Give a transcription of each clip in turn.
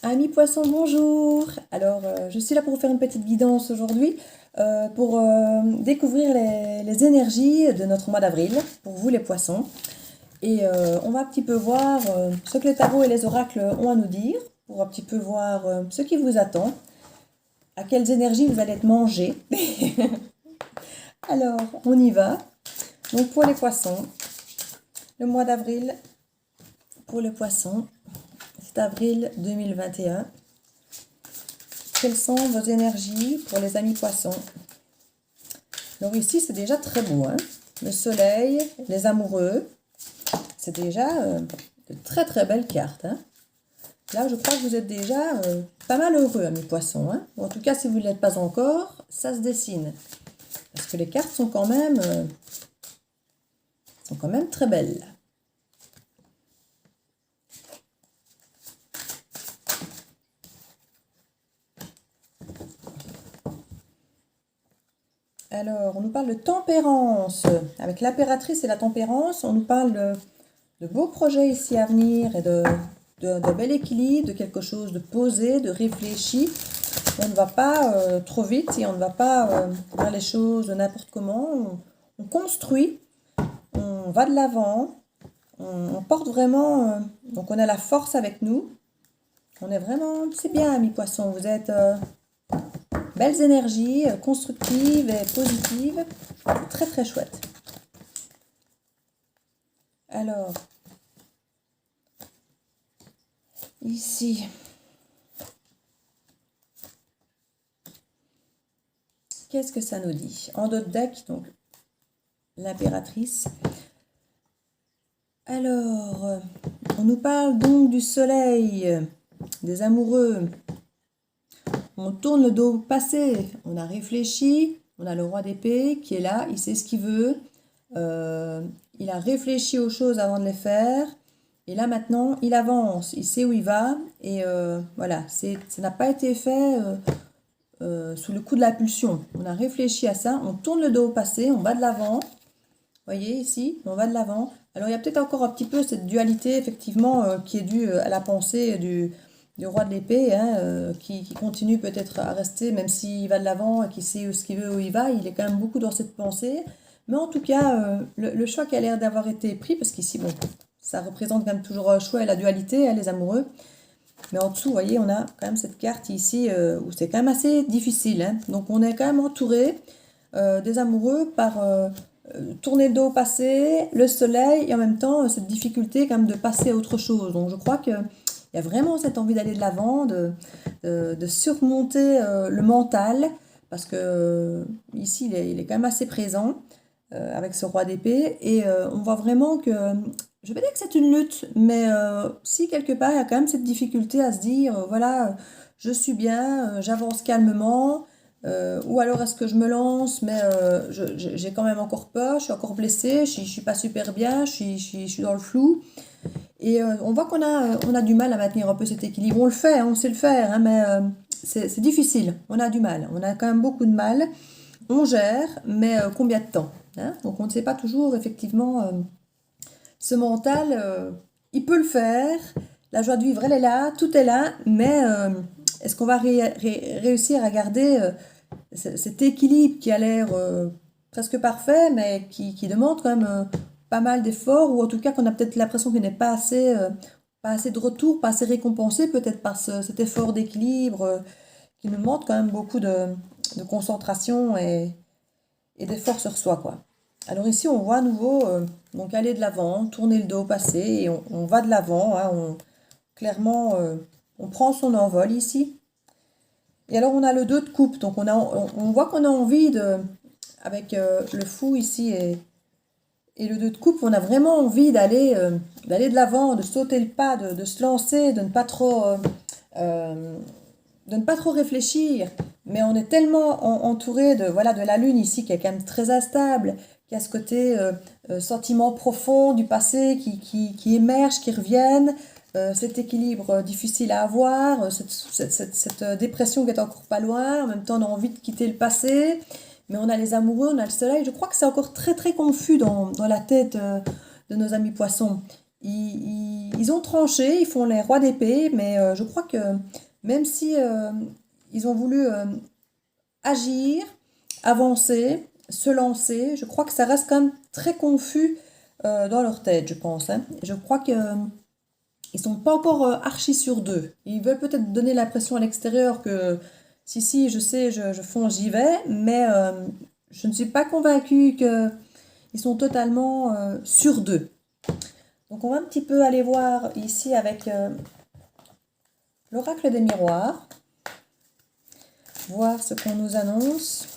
Amis poissons, bonjour! Alors, je suis là pour vous faire une petite guidance aujourd'hui pour découvrir les énergies de notre mois d'avril, pour vous les poissons. Et on va un petit peu voir ce que les tarots et les oracles ont à nous dire, pour un petit peu voir ce qui vous attend, à quelles énergies vous allez être mangés. Alors, on y va. Donc, pour les poissons, le mois d'avril, pour les poissons, c'est avril 2021. Quelles sont vos énergies pour les amis poissons? Alors ici, c'est déjà très beau, hein? Le soleil, les amoureux, c'est déjà de très très belles cartes, hein? Là, je crois que vous êtes déjà pas mal heureux, amis poissons, hein? Ou en tout cas, si vous ne l'êtes pas encore, ça se dessine. Parce que les cartes sont quand même très belles. Alors, on nous parle de tempérance. Avec l'impératrice et la tempérance, on nous parle de beaux projets ici à venir et de bel équilibre, de quelque chose de posé, de réfléchi. On ne va pas trop vite et on ne va pas faire les choses n'importe comment. On construit, on va de l'avant, on porte vraiment... donc on a la force avec nous. On est vraiment... C'est bien, amis poissons, vous êtes... belles énergies, constructives et positives. C'est très très chouette. Alors, ici, qu'est-ce que ça nous dit? En dos de deck, donc, l'impératrice. Alors, on nous parle donc du soleil, des amoureux. On tourne le dos passé, on a réfléchi, on a le roi d'épée qui est là, il sait ce qu'il veut, il a réfléchi aux choses avant de les faire, et là maintenant il avance, il sait où il va, et voilà, ça n'a pas été fait sous le coup de la pulsion. On a réfléchi à ça, on tourne le dos au passé, on va de l'avant, vous voyez ici, on va de l'avant. Alors il y a peut-être encore un petit peu cette dualité effectivement qui est due à la pensée du roi de l'épée, hein, qui continue peut-être à rester, même s'il va de l'avant et qu'il sait ce qu'il veut, où il va, il est quand même beaucoup dans cette pensée. Mais en tout cas, le choix qui a l'air d'avoir été pris, parce qu'ici, bon, ça représente quand même toujours un choix et la dualité, hein, les amoureux. Mais en dessous, vous voyez, on a quand même cette carte ici où c'est quand même assez difficile, hein. Donc on est quand même entouré des amoureux par tourner le dos au passé, le soleil, et en même temps cette difficulté quand même de passer à autre chose. Donc je crois que il y a vraiment cette envie d'aller de l'avant, de surmonter le mental, parce que ici il est quand même assez présent avec ce roi d'épée, et on voit vraiment que, je vais pas dire que c'est une lutte, mais si quelque part il y a quand même cette difficulté à se dire, voilà, je suis bien, j'avance calmement, ou alors est-ce que je me lance, mais j'ai quand même encore peur, je suis encore blessée, je suis pas super bien, je suis dans le flou. Et on voit on a du mal à maintenir un peu cet équilibre. On le fait, hein, on sait le faire, hein, mais c'est difficile. On a du mal. On a quand même beaucoup de mal. On gère, mais combien de temps, hein? Donc on ne sait pas toujours, effectivement, ce mental, il peut le faire. La joie de vivre, elle est là, tout est là, mais est-ce qu'on va réussir à garder cet équilibre qui a l'air presque parfait, mais qui demande quand même pas mal d'efforts, ou en tout cas qu'on a peut-être l'impression qu'il n'est pas assez de retour, pas assez récompensé peut-être par cet effort d'équilibre qui nous demande quand même beaucoup de concentration et d'effort sur soi, quoi. Alors ici, on voit à nouveau donc aller de l'avant, tourner le dos au passé, et on va de l'avant, hein, clairement, on prend son envol ici. Et alors on a le 2 de coupe, donc on voit qu'on a envie avec le fou ici et le 2 de coupe, on a vraiment envie d'aller de l'avant, de sauter le pas, de se lancer, de ne pas trop réfléchir. Mais on est tellement entouré voilà, de la lune ici, qui est quand même très instable, qui a ce côté sentiment profond du passé qui émerge, qui reviennent, cet équilibre difficile à avoir, cette dépression qui est encore pas loin. En même temps, on a envie de quitter le passé, mais on a les amoureux, on a le soleil. Je crois que c'est encore très très confus dans la tête de nos amis poissons. ils ont tranché, ils font les rois d'épée, mais je crois que même si ils ont voulu agir, avancer, se lancer, je crois que ça reste quand même très confus dans leur tête, je pense, hein. Je crois que ils sont pas encore archi sur deux. Ils veulent peut-être donner l'impression à l'extérieur que si, je sais, je fonce, j'y vais, mais je ne suis pas convaincue qu'ils sont totalement sur deux. Donc on va un petit peu aller voir ici avec l'oracle des miroirs, voir ce qu'on nous annonce,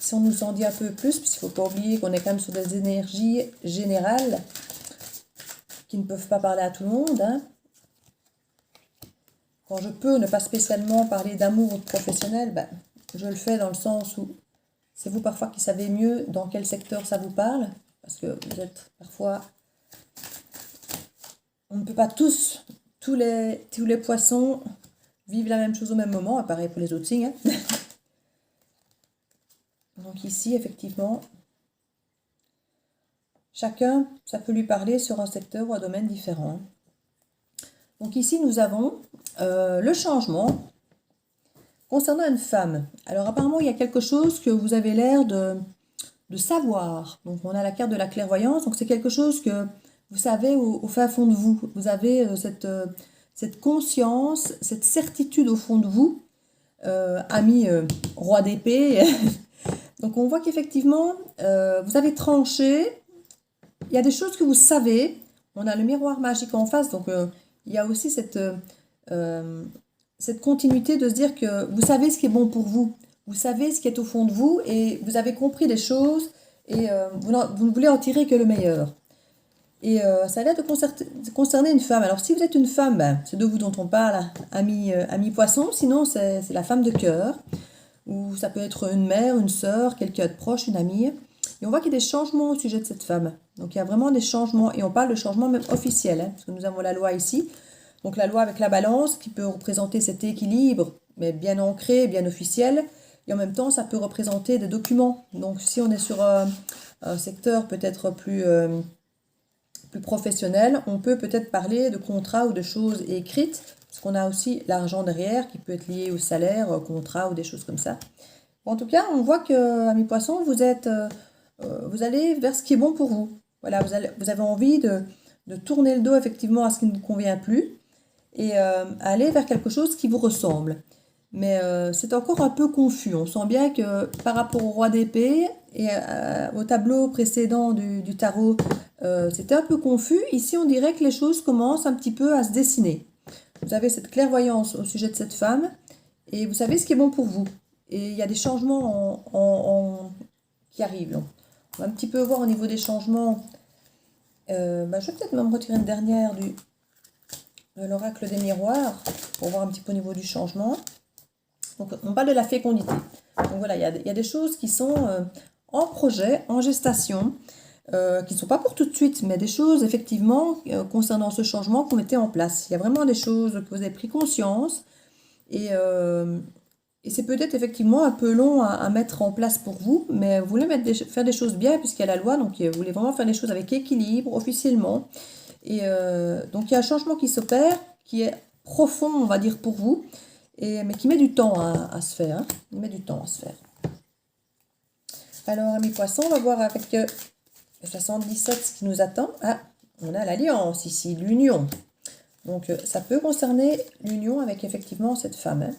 si on nous en dit un peu plus, puisqu'il ne faut pas oublier qu'on est quand même sur des énergies générales qui ne peuvent pas parler à tout le monde, hein. Quand je peux ne pas spécialement parler d'amour ou de professionnel, ben, je le fais dans le sens où c'est vous parfois qui savez mieux dans quel secteur ça vous parle, parce que vous êtes parfois... On ne peut pas tous les poissons vivent la même chose au même moment, pareil pour les autres signes, hein. Donc ici, effectivement, chacun, ça peut lui parler sur un secteur ou un domaine différent. Donc ici, nous avons le changement concernant une femme. Alors apparemment, il y a quelque chose que vous avez l'air de savoir. Donc on a la carte de la clairvoyance, donc c'est quelque chose que vous savez au fin fond de vous. Vous avez cette conscience, cette certitude au fond de vous, ami roi d'épée. Donc on voit qu'effectivement, vous avez tranché. Il y a des choses que vous savez. On a le miroir magique en face, donc il y a aussi cette continuité de se dire que vous savez ce qui est bon pour vous. Vous savez ce qui est au fond de vous et vous avez compris des choses et vous ne voulez en tirer que le meilleur. Et ça a l'air de concerner une femme. Alors si vous êtes une femme, ben, c'est de vous dont on parle, ami poisson. Sinon c'est la femme de cœur. Ou ça peut être une mère, une sœur, quelqu'un de proche, une amie. Et on voit qu'il y a des changements au sujet de cette femme. Donc il y a vraiment des changements. Et on parle de changements même officiels, hein, parce que nous avons la loi ici. Donc la loi avec la balance qui peut représenter cet équilibre, mais bien ancré, bien officiel. Et en même temps, ça peut représenter des documents. Donc si on est sur un secteur peut-être plus professionnel, on peut peut-être parler de contrats ou de choses écrites, parce qu'on a aussi l'argent derrière qui peut être lié au salaire, au contrat ou des choses comme ça. En tout cas, on voit que, amis poissons, vous allez vers ce qui est bon pour vous. Voilà, vous avez envie de tourner le dos effectivement à ce qui ne vous convient plus et aller vers quelque chose qui vous ressemble. Mais c'est encore un peu confus. On sent bien que par rapport au roi d'épée et au tableau précédent du tarot, c'était un peu confus. Ici, on dirait que les choses commencent un petit peu à se dessiner. Vous avez cette clairvoyance au sujet de cette femme et vous savez ce qui est bon pour vous. Et il y a des changements qui arrivent. Donc, on va un petit peu voir au niveau des changements. Je vais peut-être même retirer une dernière de l'oracle des miroirs pour voir un petit peu au niveau du changement. Donc, on parle de la fécondité. Donc voilà, il y a des choses qui sont en projet, en gestation, qui ne sont pas pour tout de suite, mais des choses effectivement concernant ce changement qu'on mettait en place. Il y a vraiment des choses que vous avez pris conscience et c'est peut-être effectivement un peu long à mettre en place pour vous, mais vous voulez faire des choses bien puisqu'il y a la loi, donc vous voulez vraiment faire des choses avec équilibre, officiellement. Et donc il y a un changement qui s'opère, qui est profond, on va dire, pour vous, mais qui met du temps à se faire. Hein. Il met du temps à se faire. Alors, amis poissons, on va voir avec le 77 ce qui nous attend. Ah, on a l'alliance ici, l'union. Donc, ça peut concerner l'union avec effectivement cette femme. Hein.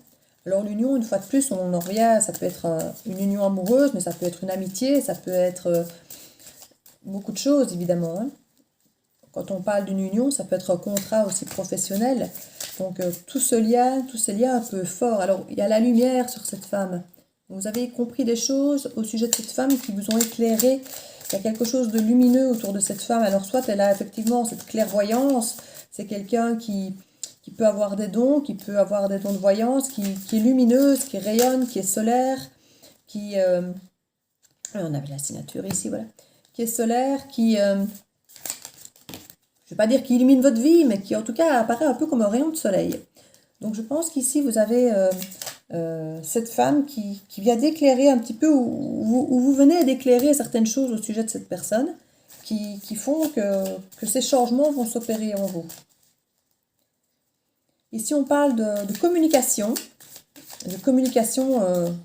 Alors, l'union, une fois de plus, on en revient, ça peut être une union amoureuse, mais ça peut être une amitié, ça peut être beaucoup de choses, évidemment. Hein. Quand on parle d'une union, ça peut être un contrat aussi professionnel. Donc, tous ces liens un peu forts. Alors, il y a la lumière sur cette femme. Vous avez compris des choses au sujet de cette femme qui vous ont éclairé. Il y a quelque chose de lumineux autour de cette femme. Alors, soit elle a effectivement cette clairvoyance, c'est quelqu'un qui peut avoir des dons, qui peut avoir des dons de voyance, qui est lumineuse, qui rayonne, qui est solaire, qui... on avait la signature ici, voilà. Qui est solaire, qui... je ne vais pas dire qui illumine votre vie, mais qui en tout cas apparaît un peu comme un rayon de soleil. Donc je pense qu'ici vous avez cette femme qui vient d'éclairer un petit peu, où vous venez d'éclairer certaines choses au sujet de cette personne, qui font que ces changements vont s'opérer en vous. Ici, on parle de communication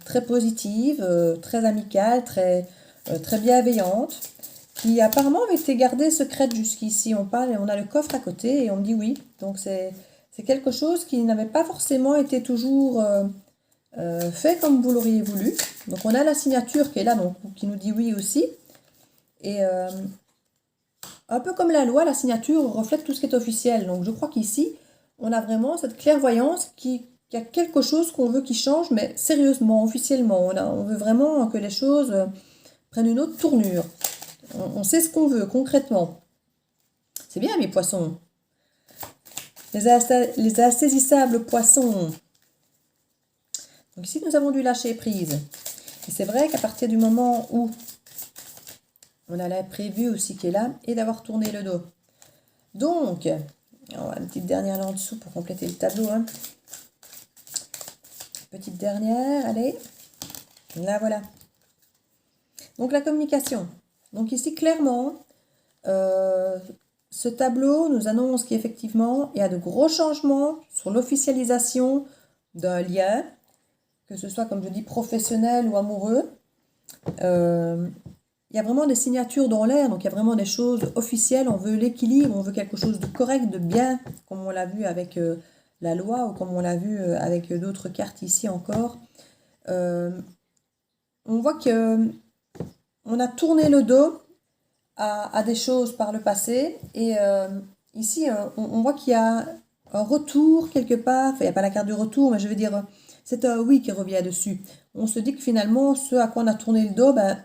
très positive, très amicale, très bienveillante, qui apparemment avait été gardée secrète jusqu'ici. On parle et on a le coffre à côté et on me dit oui. Donc c'est quelque chose qui n'avait pas forcément été toujours fait comme vous l'auriez voulu. Donc on a la signature qui est là, donc, qui nous dit oui aussi. Et un peu comme la loi, la signature reflète tout ce qui est officiel. Donc je crois qu'ici, on a vraiment cette clairvoyance qu'il y a quelque chose qu'on veut qui change, mais sérieusement, officiellement. On veut vraiment que les choses prennent une autre tournure. On sait ce qu'on veut concrètement. C'est bien, mes poissons. Les insaisissables poissons. Donc ici, nous avons dû lâcher prise. Et c'est vrai qu'à partir du moment où on a l'imprévu aussi qui est là, et d'avoir tourné le dos. Donc, on va une petite dernière là en dessous pour compléter le tableau. Hein. Petite dernière, allez. Là, voilà. Donc, la communication. Donc, ici, clairement, ce tableau nous annonce qu'effectivement, il y a de gros changements sur l'officialisation d'un lien, que ce soit, comme je dis, professionnel ou amoureux. Il y a vraiment des signatures dans l'air, donc il y a vraiment des choses officielles. On veut l'équilibre, on veut quelque chose de correct, de bien, comme on l'a vu avec la loi ou comme on l'a vu avec d'autres cartes ici encore. On voit que on a tourné le dos à des choses par le passé et ici on voit qu'il y a un retour quelque part. Enfin, il n'y a pas la carte du retour, mais je veux dire, c'est un oui qui revient dessus. On se dit que finalement, ce à quoi on a tourné le dos, ben,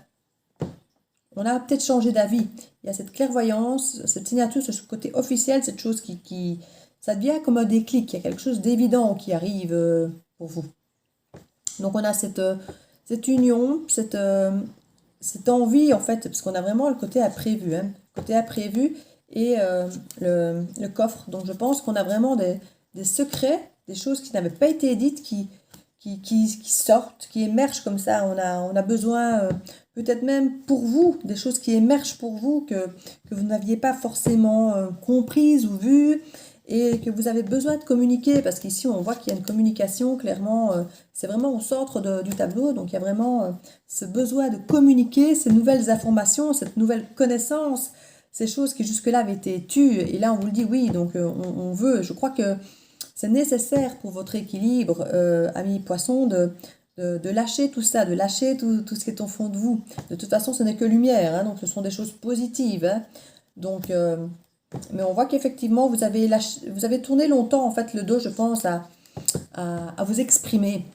on a peut-être changé d'avis. Il y a cette clairvoyance, cette signature, ce côté officiel, cette chose ça devient comme un déclic. Il y a quelque chose d'évident qui arrive pour vous. Donc on a cette union, cette envie en fait, parce qu'on a vraiment le côté imprévu. Hein, le côté imprévu et le coffre. Donc je pense qu'on a vraiment des secrets, des choses qui n'avaient pas été dites, qui sortent, qui émergent comme ça. On a besoin, peut-être même pour vous, des choses qui émergent pour vous que vous n'aviez pas forcément comprises ou vues et que vous avez besoin de communiquer parce qu'ici on voit qu'il y a une communication clairement, c'est vraiment au centre du tableau, donc il y a vraiment ce besoin de communiquer ces nouvelles informations, cette nouvelle connaissance, ces choses qui jusque-là avaient été tues et là on vous le dit oui, donc on veut, je crois que c'est nécessaire pour votre équilibre, amis poissons, de lâcher tout ça, de lâcher tout ce qui est au fond de vous. De toute façon, ce n'est que lumière, hein, donc ce sont des choses positives. Hein. Donc, mais on voit qu'effectivement, vous avez tourné longtemps, en fait, le dos, je pense, à vous exprimer.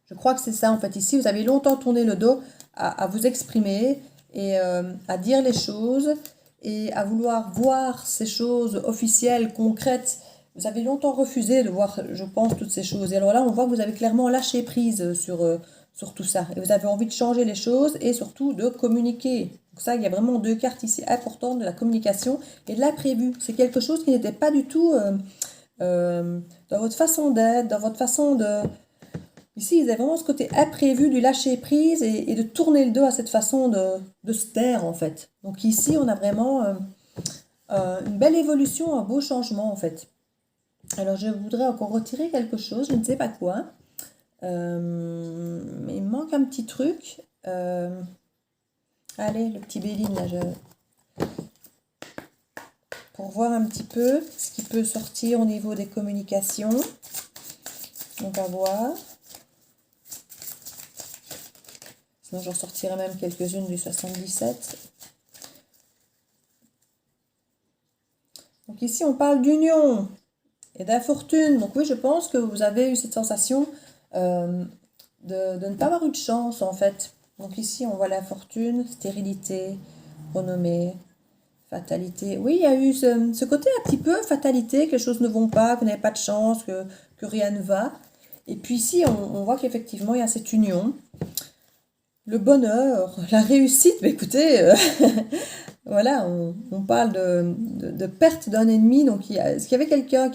Je crois que c'est ça, en fait, ici, vous avez longtemps tourné le dos à vous exprimer et à dire les choses et à vouloir voir ces choses officielles, concrètes. Vous avez longtemps refusé de voir, je pense, toutes ces choses. Et alors là, on voit que vous avez clairement lâché prise sur tout ça. Et vous avez envie de changer les choses et surtout de communiquer. Donc ça, il y a vraiment deux cartes ici importantes de la communication et de l'imprévu. C'est quelque chose qui n'était pas du tout dans votre façon d'être, dans votre façon de... Ici, il y a vraiment ce côté imprévu du lâcher prise et de tourner le dos à cette façon de se taire, en fait. Donc ici, on a vraiment une belle évolution, un beau changement, en fait. Alors, je voudrais encore retirer quelque chose, je ne sais pas quoi. Mais il me manque un petit truc. Allez, le petit Béline, là, pour voir un petit peu ce qui peut sortir au niveau des communications. On va voir. Sinon, j'en sortirai même quelques-unes du 77. Donc ici, on parle d'union et d'infortune. Donc oui, je pense que vous avez eu cette sensation de ne pas avoir eu de chance, en fait. Donc ici, on voit la fortune, stérilité, renommée, fatalité. Oui, il y a eu ce côté un petit peu fatalité, que les choses ne vont pas, que vous n'avez pas de chance, que rien ne va. Et puis ici, on voit qu'effectivement, il y a cette union. Le bonheur, la réussite, mais écoutez, voilà, on parle de perte d'un ennemi, donc est-ce qu'il y avait quelqu'un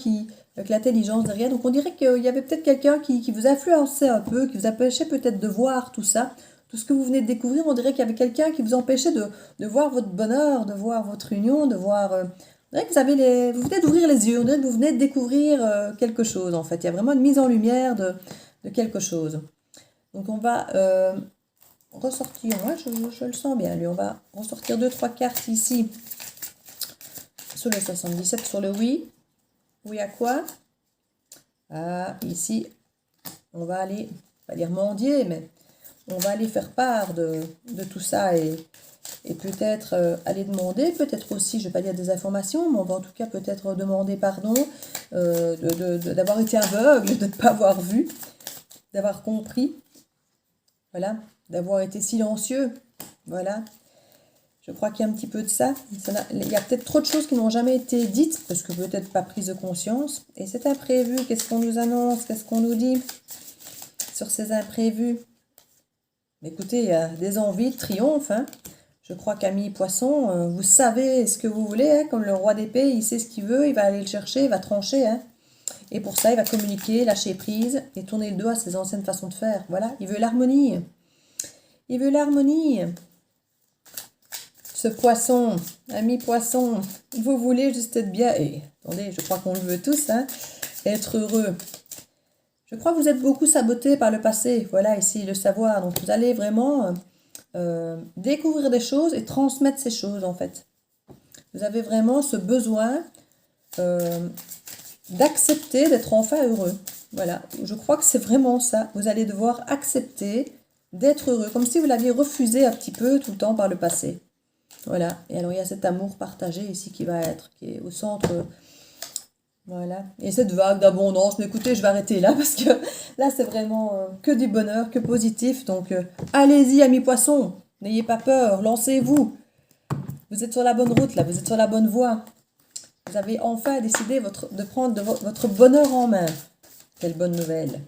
avec l'intelligence derrière, donc on dirait qu'il y avait peut-être quelqu'un qui vous influençait un peu, qui vous empêchait peut-être de voir tout ça, tout ce que vous venez de découvrir, on dirait qu'il y avait quelqu'un qui vous empêchait de voir votre bonheur, de voir votre union, de voir... on dirait que vous venez d'ouvrir les yeux, on dirait que vous venez de découvrir quelque chose en fait. Il y a vraiment une mise en lumière de quelque chose. Donc on va ressortir, moi je le sens bien lui, on va ressortir 2-3 cartes ici sur le 77, sur le oui. Oui à quoi? Ah, ici, on va aller, pas dire mendier, mais on va aller faire part de tout ça et peut-être aller demander, peut-être aussi, je ne vais pas dire des informations, mais on va en tout cas peut-être demander pardon d'avoir été aveugle, de ne pas avoir vu, d'avoir compris, voilà, d'avoir été silencieux, voilà. Je crois qu'il y a un petit peu de ça. Il y a peut-être trop de choses qui n'ont jamais été dites, parce que peut-être pas prise de conscience. Et cet imprévu, qu'est-ce qu'on nous annonce? Qu'est-ce qu'on nous dit sur ces imprévus? Écoutez, il y a des envies de triomphe. Hein. Je crois qu'Ami Poisson, vous savez ce que vous voulez. Hein, comme le roi d'épée, il sait ce qu'il veut, il va aller le chercher, il va trancher. Hein. Et pour ça, il va communiquer, lâcher prise et tourner le dos à ses anciennes façons de faire. Voilà, il veut l'harmonie. Il veut l'harmonie. Ce poisson, ami poisson, vous voulez juste être bien. Et attendez, je crois qu'on le veut tous, hein, être heureux. Je crois que vous êtes beaucoup saboté par le passé. Voilà, ici, le savoir. Donc, vous allez vraiment découvrir des choses et transmettre ces choses, en fait. Vous avez vraiment ce besoin d'accepter d'être enfin heureux. Voilà, je crois que c'est vraiment ça. Vous allez devoir accepter d'être heureux, comme si vous l'aviez refusé un petit peu tout le temps par le passé. Voilà, et alors il y a cet amour partagé ici qui est au centre, voilà. Et cette vague d'abondance, mais écoutez, je vais arrêter là, parce que là c'est vraiment que du bonheur, que positif, donc allez-y amis poissons, n'ayez pas peur, lancez-vous, vous êtes sur la bonne route là, vous êtes sur la bonne voie, vous avez enfin décidé de prendre votre bonheur en main, quelle bonne nouvelle.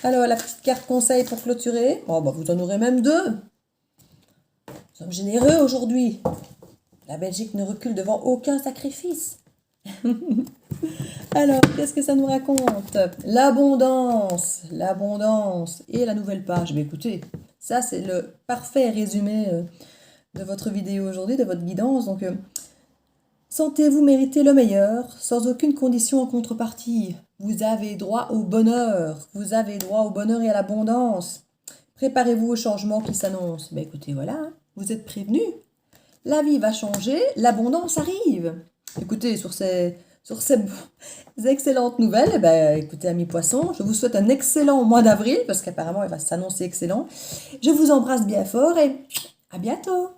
Alors la petite carte conseil pour clôturer, oh, bah, vous en aurez même deux. Nous sommes généreux aujourd'hui. La Belgique ne recule devant aucun sacrifice. Alors, qu'est-ce que ça nous raconte? L'abondance et la nouvelle page. Mais écoutez, ça c'est le parfait résumé de votre vidéo aujourd'hui, de votre guidance. Donc, sentez-vous mériter le meilleur, sans aucune condition en contrepartie. Vous avez droit au bonheur. Vous avez droit au bonheur et à l'abondance. Préparez-vous au changement qui s'annonce. Ben écoutez, voilà. Hein. Vous êtes prévenus. La vie va changer, l'abondance arrive. Écoutez, sur ces excellentes nouvelles, eh ben, écoutez, amis poissons, je vous souhaite un excellent mois d'avril, parce qu'apparemment, il va s'annoncer excellent. Je vous embrasse bien fort et à bientôt.